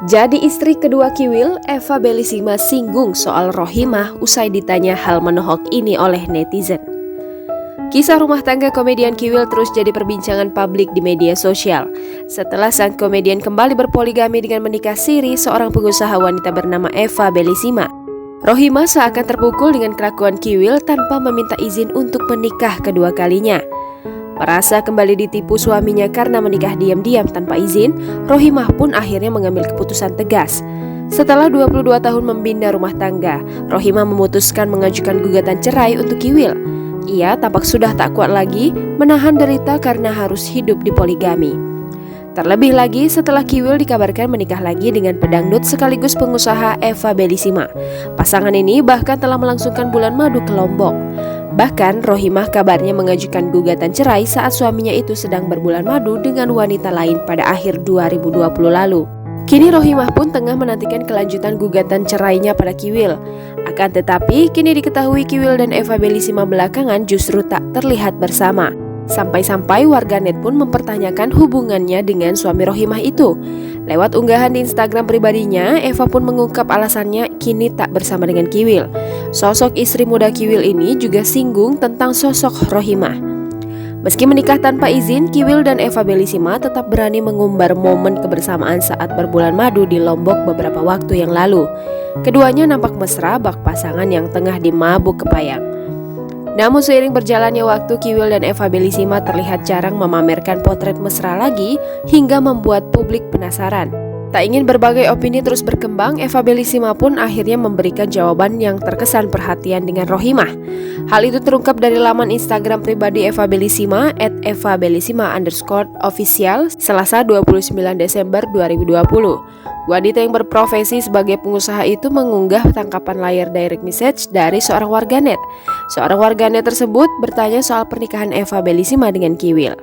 Jadi istri kedua Kiwil, Eva Bellissima singgung soal Rohimah usai ditanya hal menohok ini oleh netizen. Kisah rumah tangga komedian Kiwil terus jadi perbincangan publik di media sosial. Setelah sang komedian kembali berpoligami dengan menikah siri seorang pengusaha wanita bernama Eva Bellissima, Rohimah seakan terpukul dengan kelakuan Kiwil tanpa meminta izin untuk menikah kedua kalinya. Merasa kembali ditipu suaminya karena menikah diam-diam tanpa izin, Rohimah pun akhirnya mengambil keputusan tegas. Setelah 22 tahun membina rumah tangga, Rohimah memutuskan mengajukan gugatan cerai untuk Kiwil. Ia tampak sudah tak kuat lagi menahan derita karena harus hidup di poligami. Terlebih lagi setelah Kiwil dikabarkan menikah lagi dengan pedangdut sekaligus pengusaha Eva Bellissima. Pasangan ini bahkan telah melangsungkan bulan madu ke Lombok. Bahkan Rohimah kabarnya mengajukan gugatan cerai saat suaminya itu sedang berbulan madu dengan wanita lain pada akhir 2020 lalu. Kini Rohimah pun tengah menantikan kelanjutan gugatan cerainya pada Kiwil. Akan tetapi kini diketahui Kiwil dan Eva Bellissima belakangan justru tak terlihat bersama. Sampai-sampai warganet pun mempertanyakan hubungannya dengan suami Rohimah itu. Lewat unggahan di Instagram pribadinya, Eva pun mengungkap alasannya kini tak bersama dengan Kiwil. Sosok istri muda Kiwil ini juga singgung tentang sosok Rohimah. Meski menikah tanpa izin, Kiwil dan Eva Bellissima tetap berani mengumbar momen kebersamaan saat berbulan madu di Lombok beberapa waktu yang lalu. Keduanya nampak mesra bak pasangan yang tengah dimabuk kepayang. Namun seiring berjalannya waktu, Kiwil dan Eva Bellissima terlihat jarang memamerkan potret mesra lagi hingga membuat publik penasaran. Tak ingin berbagai opini terus berkembang, Eva Bellissima pun akhirnya memberikan jawaban yang terkesan perhatian dengan Rohimah. Hal itu terungkap dari laman Instagram pribadi Eva Bellissima @evabellissima_official Selasa 29 Desember 2020. Wanita yang berprofesi sebagai pengusaha itu mengunggah tangkapan layar direct message dari seorang warganet. Seorang warganet tersebut bertanya soal pernikahan Eva Bellissima dengan Kiwil.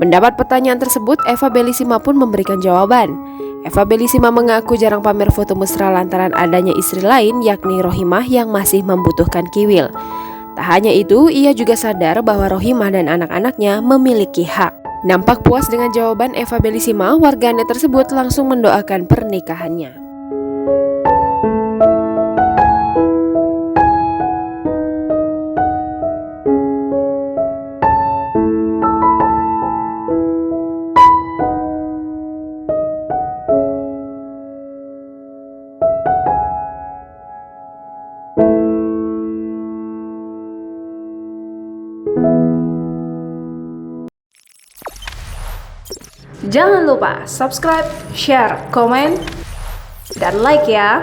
Mendapat pertanyaan tersebut, Eva Bellissima pun memberikan jawaban. Eva Bellissima mengaku jarang pamer foto mesra lantaran adanya istri lain yakni Rohimah yang masih membutuhkan Kiwil. Tak hanya itu, ia juga sadar bahwa Rohimah dan anak-anaknya memiliki hak. Nampak puas dengan jawaban Eva Bellissima, warganet tersebut langsung mendoakan pernikahannya. Jangan lupa subscribe, share, komen, dan like ya.